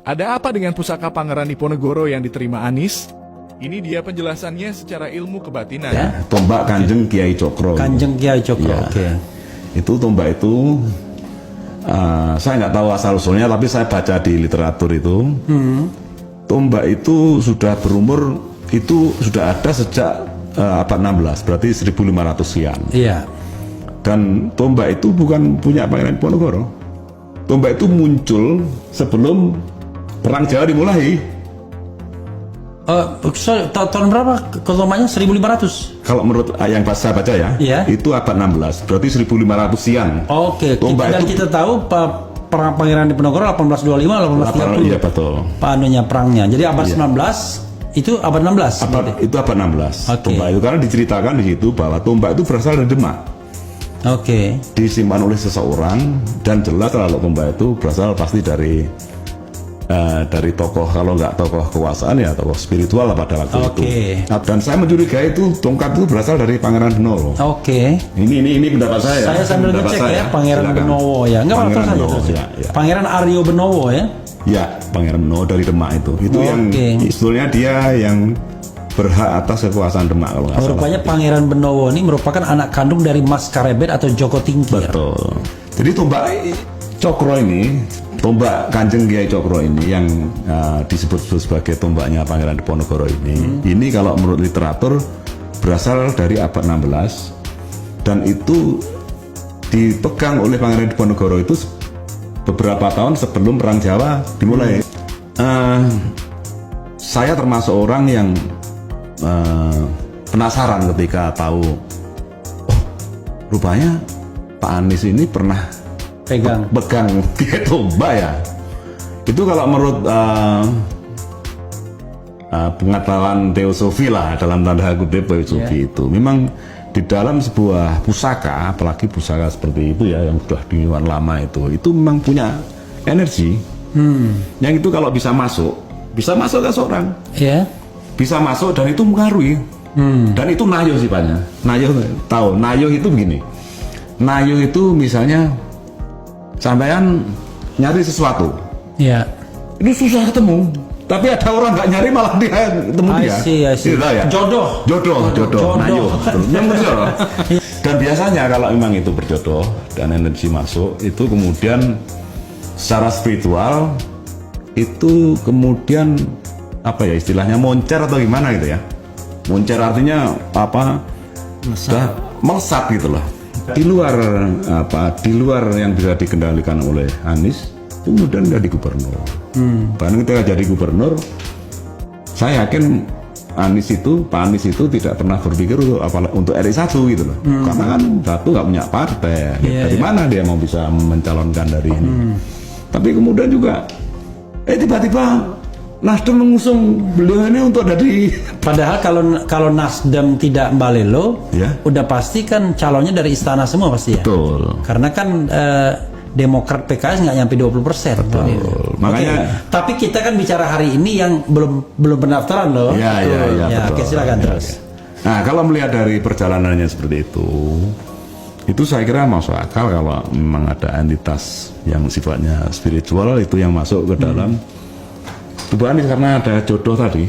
Ada apa dengan pusaka Pangeran Diponegoro yang diterima Anies? Ini dia penjelasannya secara ilmu kebatinan. Ya, tombak Kanjeng Kiai Cokro. Kanjeng Kiai Cokro. Ya. Oke. Itu tombak itu saya nggak tahu asal usulnya, tapi saya baca di literatur itu. Tombak itu sudah berumur, itu sudah ada sejak abad 16, berarti 1500 sekian. Iya. Dan tombak itu bukan punya Pangeran Diponegoro. Tombak itu muncul sebelum Perang Jawa dimulai. Tahun berapa tombaknya? 1500. Kalau menurut yang saya baca ya, Iya. itu abad 16, berarti 1500-an. Oke. Tombak Dan itu kita tahu perang Pangeran Diponegoro 1825 1830. Iya betul. Panunya perangnya. Jadi abad 19 itu abad 16. Itu abad 16. Oke. Tombak itu karena diceritakan di situ bahwa tombak itu berasal dari Demak. Oke. Disimpan oleh seseorang, dan jelas kalau tombak itu berasal pasti dari tokoh, kalau nggak tokoh kekuasaan ya tokoh spiritual lah pada waktu itu. Nah, dan saya mencurigai itu tongkat itu berasal dari Pangeran Benowo. Oke. Ini pendapat saya. Saya sambil Pendapat ngecek saya. ya, Pangeran Silakan. Benowo ya. Enggak apa-apa Pangeran saja. Benowo, ya. Pangeran Aryo Benowo ya. Ya, Pangeran Benowo dari Demak itu. Itu yang sebetulnya dia yang berhak atas kekuasaan Demak kalau nggak salah. Rupanya Pangeran Benowo ini merupakan anak kandung dari Mas Karebet atau Joko Tingkir. Betul. Jadi tombak Cokro ini, tombak Kanjeng Kiai Cokro ini yang disebut sebagai tombaknya Pangeran Diponegoro ini kalau menurut literatur berasal dari abad 16, dan itu dipegang oleh Pangeran Diponegoro itu beberapa tahun sebelum Perang Jawa dimulai. Saya termasuk orang yang penasaran ketika tahu, oh rupanya Pak Anies ini pernah pegang tombak ya. Itu kalau menurut pengetahuan teosofi lah, dalam tanda kutip teosofi itu memang di dalam sebuah pusaka, apalagi pusaka seperti itu ya yang sudah dinyuan lama itu memang punya energi. Yang itu kalau bisa masuk ke seorang, bisa masuk dan itu mengaruhi. Dan itu nayo sifatnya. Nayo itu begini. Nayo itu misalnya sampean nyari sesuatu, itu susah ketemu, tapi ada orang nggak nyari malah dia ketemu dia. Gitu ya? Jodoh. Nayo. Dan biasanya kalau memang itu berjodoh dan energi masuk, itu kemudian secara spiritual itu kemudian apa ya istilahnya, moncer atau gimana gitu ya. Moncer artinya apa? Melesat gitu loh. Di luar yang bisa dikendalikan oleh Anies, kemudian jadi gubernur. Bahkan ketika jadi gubernur, saya yakin Pak Anies itu tidak pernah berpikir untuk RI1 gitu loh. Karena kan satu nggak punya partai. Dari mana dia mau bisa mencalonkan dari ini? Tapi kemudian juga tiba-tiba Nasdem mengusung beliau ini untuk jadi. Padahal kalau Nasdem tidak mbalelo, udah pasti kan calonnya dari istana semua pasti ya. Betul. Karena kan Demokrat PKS nggak nyampe 20%. Betul. Makanya. Tapi kita kan bicara hari ini yang belum pendaftaran loh. Ya, oke, silakan terus. Nah, kalau melihat dari perjalanannya seperti itu saya kira masuk akal kalau memang ada entitas yang sifatnya spiritual itu yang masuk ke dalam tubuh Anies karena ada jodoh tadi.